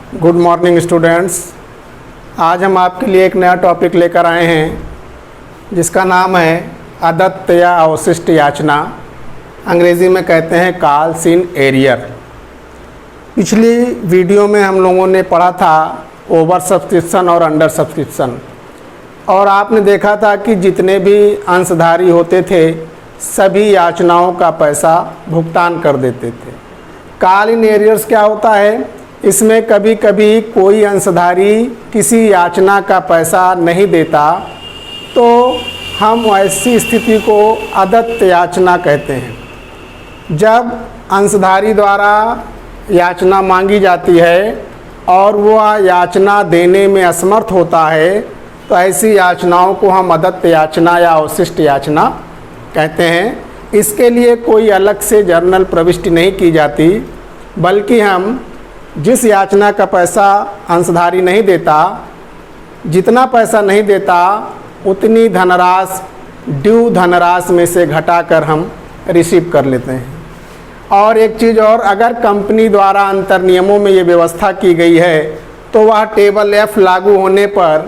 Good morning students. आज हम आपके लिए एक नया टॉपिक लेकर आए हैं जिसका नाम है अदत्त या अवशिष्ट याचना, अंग्रेज़ी में कहते हैं कॉल्स इन एरियर। पिछली वीडियो में हम लोगों ने पढ़ा था ओवर सब्सक्रिप्शन और अंडर सब्सक्रिप्शन, और आपने देखा था कि जितने भी अंशधारी होते थे सभी याचनाओं का पैसा भुगतान कर देते थे। कॉल इन एरियर्स क्या होता है? इसमें कभी कभी कोई अंशधारी किसी याचना का पैसा नहीं देता तो हम ऐसी स्थिति को अदत्त याचना कहते हैं। जब अंशधारी द्वारा याचना मांगी जाती है और वह याचना देने में असमर्थ होता है तो ऐसी याचनाओं को हम अदत्त याचना या अवशिष्ट याचना कहते हैं। इसके लिए कोई अलग से जर्नल प्रविष्टि नहीं की जाती, बल्कि हम जिस याचना का पैसा अंशधारी नहीं देता, जितना पैसा नहीं देता उतनी धनराशि ड्यू धनराशि में से घटाकर हम रिसीव कर लेते हैं। और एक चीज़ और, अगर कंपनी द्वारा अंतर नियमों में ये व्यवस्था की गई है तो वह टेबल F लागू होने पर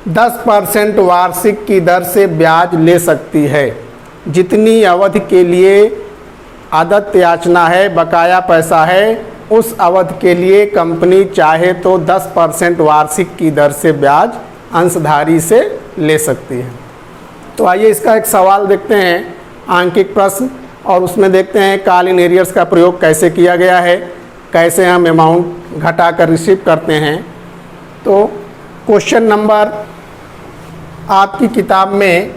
10% वार्षिक की दर से ब्याज ले सकती है। जितनी अवधि के लिए अदत्त याचना है, बकाया पैसा है, उस अवधि के लिए कंपनी चाहे तो 10% वार्षिक की दर से ब्याज अंशधारी से ले सकती है। तो आइए इसका एक सवाल देखते हैं, आंकिक प्रश्न, और उसमें देखते हैं कॉल इन एरियर्स का प्रयोग कैसे किया गया है, कैसे हम अमाउंट घटा कर रिसीव करते हैं। तो क्वेश्चन नंबर आपकी किताब में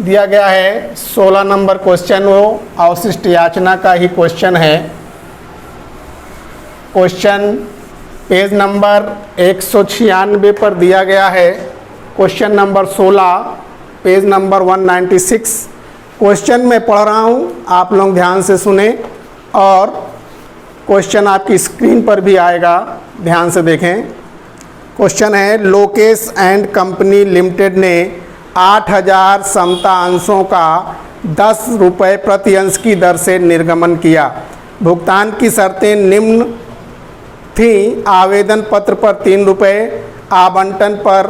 दिया गया है 16 नंबर क्वेश्चन, वो अवशिष्ट याचना का ही क्वेश्चन है। क्वेश्चन पेज नंबर 196 पर दिया गया है। Question number 16 page number 196। Question मैं पढ़ रहा हूँ, आप लोग ध्यान से सुने, और क्वेश्चन आपकी स्क्रीन पर भी आएगा, ध्यान से देखें। क्वेश्चन है, लोकेश एंड कंपनी लिमिटेड ने 8000 समता अंशों का 10 रुपये प्रति अंश की दर से निर्गमन किया। भुगतान की शर्तें निम्न थी: आवेदन पत्र पर 3 रुपये, आवंटन पर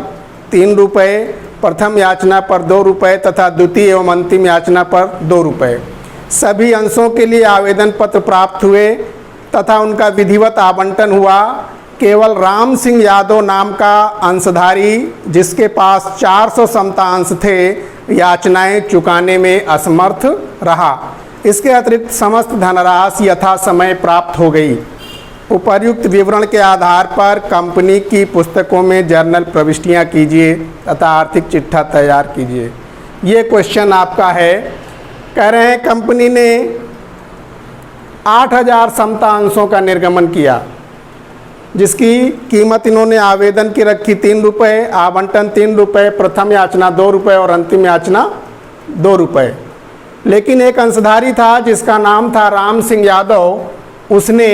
3 रुपये, प्रथम याचना पर 2 रुपये तथा द्वितीय एवं अंतिम याचना पर 2 रुपये। सभी अंशों के लिए आवेदन पत्र प्राप्त हुए तथा उनका विधिवत आवंटन हुआ। केवल राम सिंह यादव नाम का अंशधारी, जिसके पास 400 समता अंश थे, याचनाएं चुकाने में असमर्थ रहा। इसके अतिरिक्त समस्त धनराशि यथा समय प्राप्त हो गई। उपर्युक्त विवरण के आधार पर कंपनी की पुस्तकों में जर्नल प्रविष्टियां कीजिए तथा आर्थिक चिट्ठा तैयार कीजिए। ये क्वेश्चन आपका है। कह रहे हैं कंपनी ने 8000 समता अंशों का निर्गमन किया, जिसकी कीमत इन्होंने आवेदन की रखी 3 रुपये, आवंटन 3 रुपये, प्रथम याचना 2 रुपये और अंतिम याचना 2 रुपये। लेकिन एक अंशधारी था जिसका नाम था राम सिंह यादव। उसने,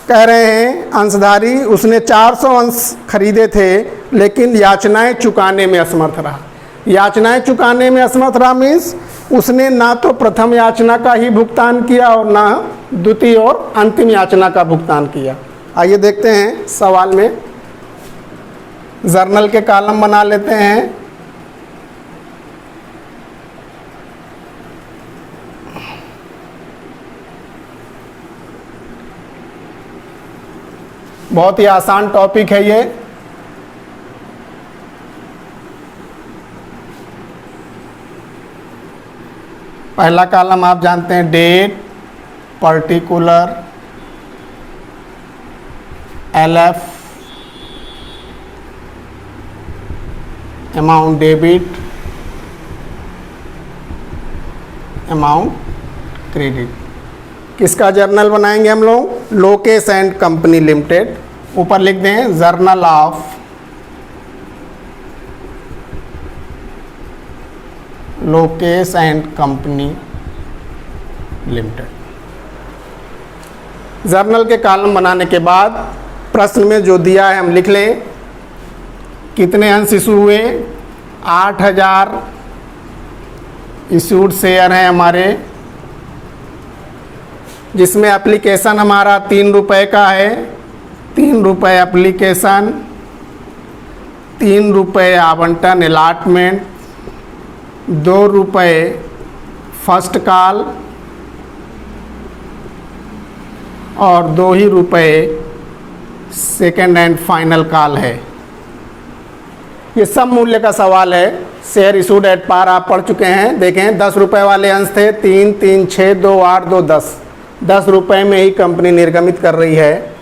कह रहे हैं अंशधारी, उसने 400 अंश खरीदे थे लेकिन याचनाएं चुकाने में असमर्थ रहा। याचनाएं चुकाने में असमर्थ रहा मीन्स उसने ना तो प्रथम याचना का ही भुगतान किया और ना द्वितीय और अंतिम याचना का भुगतान किया। आइए देखते हैं सवाल में। जर्नल के कॉलम बना लेते हैं। बहुत ही आसान टॉपिक है ये। पहला कॉलम आप जानते हैं, date, particular, LF, amount debit, amount credit. किसका जर्नल बनाएंगे हम लोग? Lokesh and company limited. ऊपर लिख दें journal of Lokesh and company limited. Journal के कॉलम बनाने के बाद प्रश्न में जो दिया है हम लिख लें। कितने अंश इशू हुए? 8000 इशूड शेयर हैं हमारे, जिसमें एप्लीकेशन हमारा 3 रुपये का है। ₹3 एप्लीकेशन, ₹3 आवंटन अलॉटमेंट, ₹2 फर्स्ट कॉल और ₹2 सेकेंड एंड फाइनल कॉल है। ये सब मूल्य का सवाल है। शेयर इशूड एट पार आप पढ़ चुके हैं। देखें ₹10 वाले अंश थे 3, 3, 6, 2, 8, 2, 10। ₹10 में ही कंपनी निर्गमित कर रही है।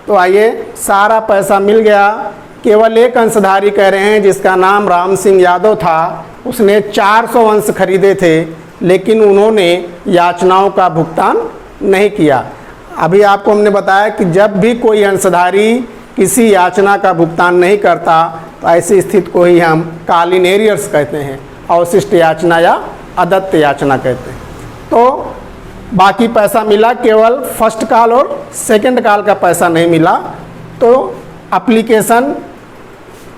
तो आइए, सारा पैसा मिल गया। केवल एक अंशधारी कह रहे हैं जिसका नाम राम सिंह यादव था। उसने 400 अंश खरीदे थे, लेकिन उन्होंने याचनाओं का भुगतान नहीं किया। अभी आपको हमने बताया कि जब भी कोई अंशधारी किसी याचना का भुगतान नहीं करता तो ऐसी स्थिति को ही हम कालीन एरियर्स कहते हैं, अवशिष्ट याचना या अदत्त याचना कहते हैं। तो बाकी पैसा मिला, केवल फर्स्ट कॉल और सेकंड कॉल का पैसा नहीं मिला। तो एप्लीकेशन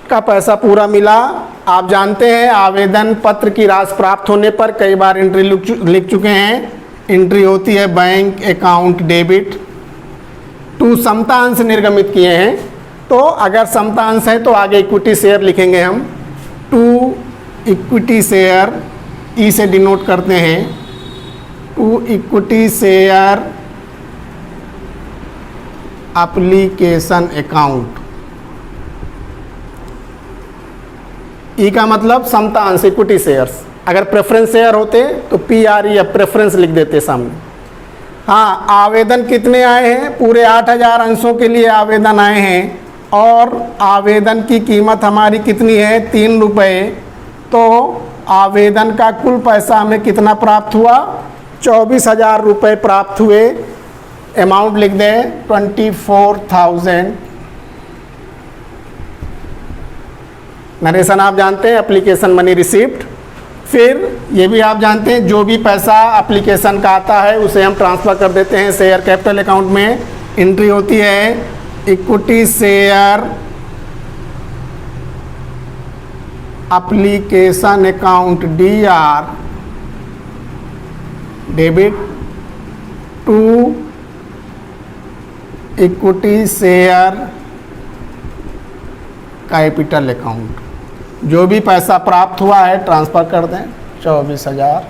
का पैसा पूरा मिला। आप जानते हैं आवेदन पत्र की राशि प्राप्त होने पर कई बार एंट्री लिख चुके हैं। एंट्री होती है बैंक अकाउंट डेबिट टू समता अंश निर्गमित किए हैं। तो अगर समता अंश है तो आगे इक्विटी शेयर लिखेंगे हम। टू इक्विटी शेयर, ई से डिनोट करते हैं। To equity share application account, E का मतलब समता अंश इक्विटी शेयर्स। अगर प्रेफरेंस शेयर होते तो PRE या प्रेफरेंस लिख देते सामने। हाँ, आवेदन कितने आए हैं? पूरे 8000 अंशों के लिए आवेदन आए हैं और आवेदन की कीमत हमारी कितनी है? ₹3। तो आवेदन का कुल पैसा हमें कितना प्राप्त हुआ? ₹24,000 प्राप्त हुए। अमाउंट लिख दें 24,000। नरेशन आप जानते हैं, एप्लीकेशन मनी रिसीप्ट। फिर ये भी आप जानते हैं, जो भी पैसा एप्लीकेशन का आता है उसे हम ट्रांसफ़र कर देते हैं शेयर कैपिटल अकाउंट में। एंट्री होती है equity share application account DR debit to equity share capital account. जो भी पैसा प्राप्त हुआ है ट्रांसफ़र कर दें। 24,000।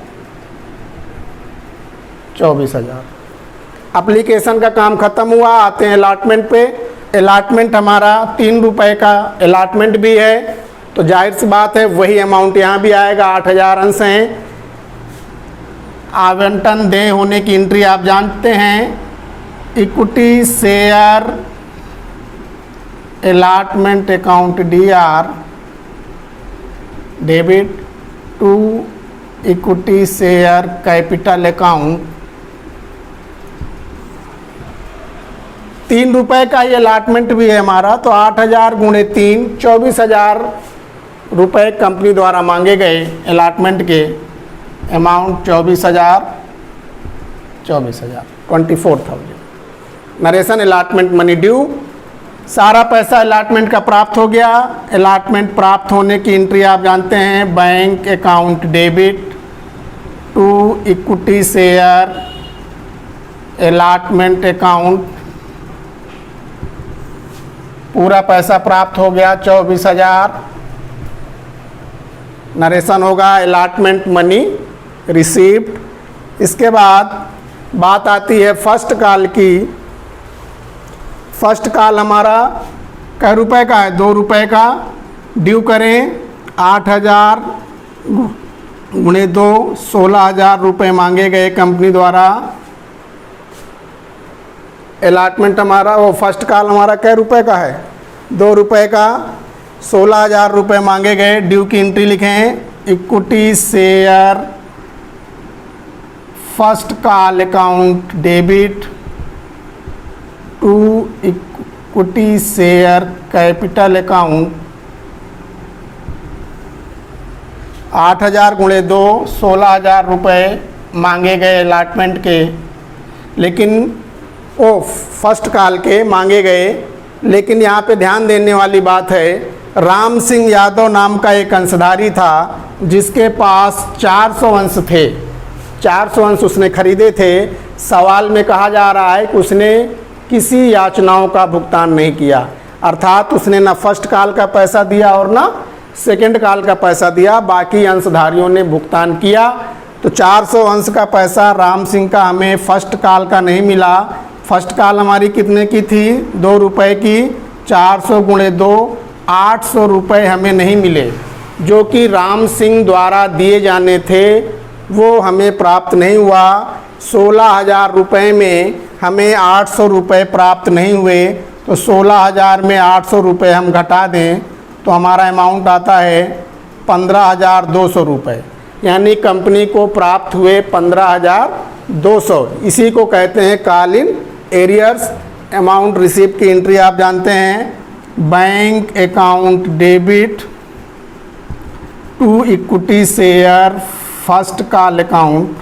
एप्लीकेशन का काम ख़त्म हुआ। आते हैं अलॉटमेंट पे। अलॉटमेंट हमारा ₹3 का अलॉटमेंट भी है, तो जाहिर सी बात है वही अमाउंट यहाँ भी आएगा। 8000 अंश हैं। आवंटन देय होने की एंट्री आप जानते हैं, equity share allotment account DR debit to equity share capital account. ₹3 का ये अलॉटमेंट भी है हमारा। तो 8000 गुणे 3, ₹24,000 कंपनी द्वारा मांगे गए अलॉटमेंट के। Amount 24,000 narration allotment money due. सारा पैसा अलॉटमेंट का प्राप्त हो गया। अलॉटमेंट प्राप्त होने की एंट्री आप जानते हैं, bank account debit to equity share allotment account. पूरा पैसा प्राप्त हो गया 24,000। नरेशन होगा अलॉटमेंट मनी रिसीव्ड। इसके बाद बात आती है फर्स्ट कॉल की। फर्स्ट कॉल हमारा कै रुपए का है? ₹2 का। ड्यू करें 8000 गुणे 2, ₹16,000 मांगे गए कंपनी द्वारा। अलॉटमेंट हमारा वो फर्स्ट कॉल हमारा कै रुपए का है? ₹2 का। ₹16,000 मांगे गए। ड्यू की एंट्री लिखें equity share first call account debit to equity share capital account. 8000 गुणे 2, ₹16,000 मांगे गए अलॉटमेंट के, लेकिन वो फर्स्ट कॉल के मांगे गए। लेकिन यहाँ पे ध्यान देने वाली बात है, राम सिंह यादव नाम का एक अंशधारी था जिसके पास 400 अंश थे। 400 अंश उसने खरीदे थे। सवाल में कहा जा रहा है कि उसने किसी याचनाओं का भुगतान नहीं किया, अर्थात उसने ना फर्स्ट कॉल का पैसा दिया और ना सेकंड कॉल का पैसा दिया, बाकी अंशधारियों ने भुगतान किया। तो 400 अंश का पैसा राम सिंह का हमें फर्स्ट कॉल का नहीं मिला। फर्स्ट कॉल हमारी कितने की थी? 2 रुपये की। 400 गुणे 2, 800 रुपये हमें नहीं मिले, जो कि राम सिंह द्वारा दिए जाने थे, वो हमें प्राप्त नहीं हुआ। 16,000 रुपये में हमें 800 रुपये प्राप्त नहीं हुए, तो 16,000 में 800 रुपये हम घटा दें तो हमारा अमाउंट आता है 15,200 रुपये, यानी कंपनी को प्राप्त हुए 15,200। इसी को कहते हैं call in arrears. Amount receive की एंट्री आप जानते हैं, bank account debit to equity share first call account.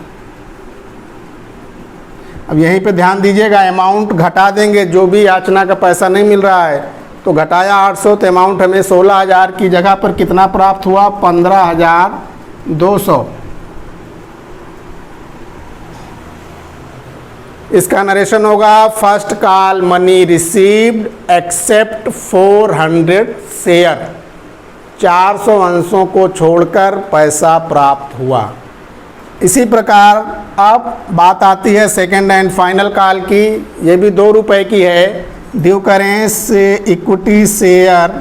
अब यहीं पे ध्यान दीजिएगा, अमाउंट घटा देंगे, जो भी याचना का पैसा नहीं मिल रहा है तो घटाया 800, तो अमाउंट हमें 16,000 की जगह पर कितना प्राप्त हुआ? 15,200। इसका नरेशन होगा, first call money received accept 400 share. 400 अंशों को छोड़कर पैसा प्राप्त हुआ। इसी प्रकार अब बात आती है सेकंड एंड फाइनल कॉल की। ये भी 2 रुपये की है। ड्यू करें से equity share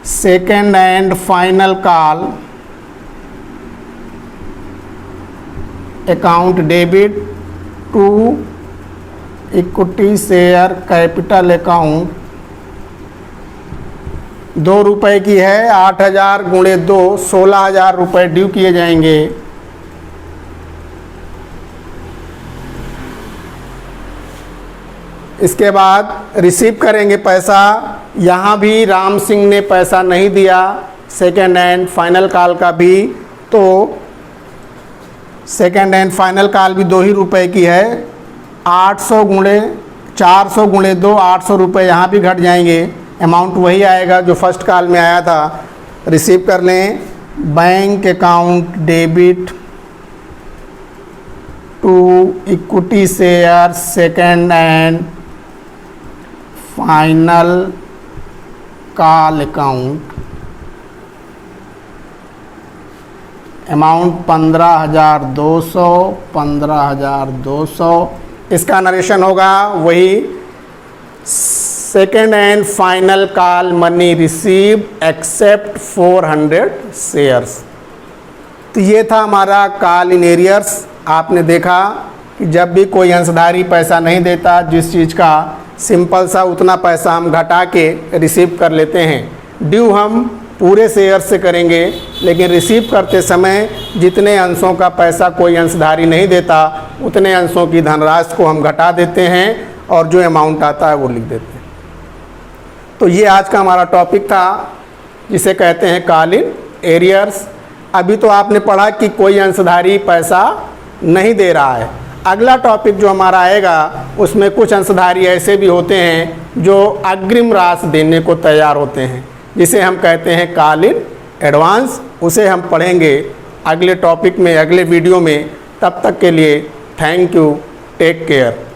second and final call account debit to equity share capital account. 2 रुपये की है। 8,000 गुणे 2, 16,000 रुपये ड्यू किए जाएंगे। इसके बाद रिसीव करेंगे पैसा। यहाँ भी राम सिंह ने पैसा नहीं दिया, सेकेंड एंड फाइनल कॉल का भी, तो सेकेंड एंड फाइनल कॉल भी 2 ही रुपये की है। 400 गुणे 2, 800 रुपये यहाँ भी घट जाएंगे, अमाउंट वही आएगा जो फर्स्ट कॉल में आया था। रिसीव कर लें, bank account debit to equity share second and final call account. Amount 15,200। इसका नरेशन होगा वही, second and final call money receive except 400 shares. तो ये था हमारा कॉल इन एरियर्स। आपने देखा कि जब भी कोई अंशधारी पैसा नहीं देता, जिस चीज़ का सिंपल सा उतना पैसा हम घटा के रिसीव कर लेते हैं। ड्यू हम पूरे शेयर से करेंगे, लेकिन रिसीव करते समय जितने अंशों का पैसा कोई अंशधारी नहीं देता, उतने अंशों की धनराशि को हम घटा देते हैं और जो अमाउंट आता है वो लिख देते हैं। तो ये आज का हमारा टॉपिक था, जिसे कहते हैं कॉल इन एरियर्स। अभी तो आपने पढ़ा कि कोई अंशधारी पैसा नहीं दे रहा है। अगला टॉपिक जो हमारा आएगा उसमें कुछ अंशधारी ऐसे भी होते हैं जो अग्रिम राशि देने को तैयार होते हैं, जिसे हम कहते हैं कॉल इन एडवांस। उसे हम पढ़ेंगे अगले टॉपिक में, अगले वीडियो में। तब तक के लिए थैंक यू, टेक केयर।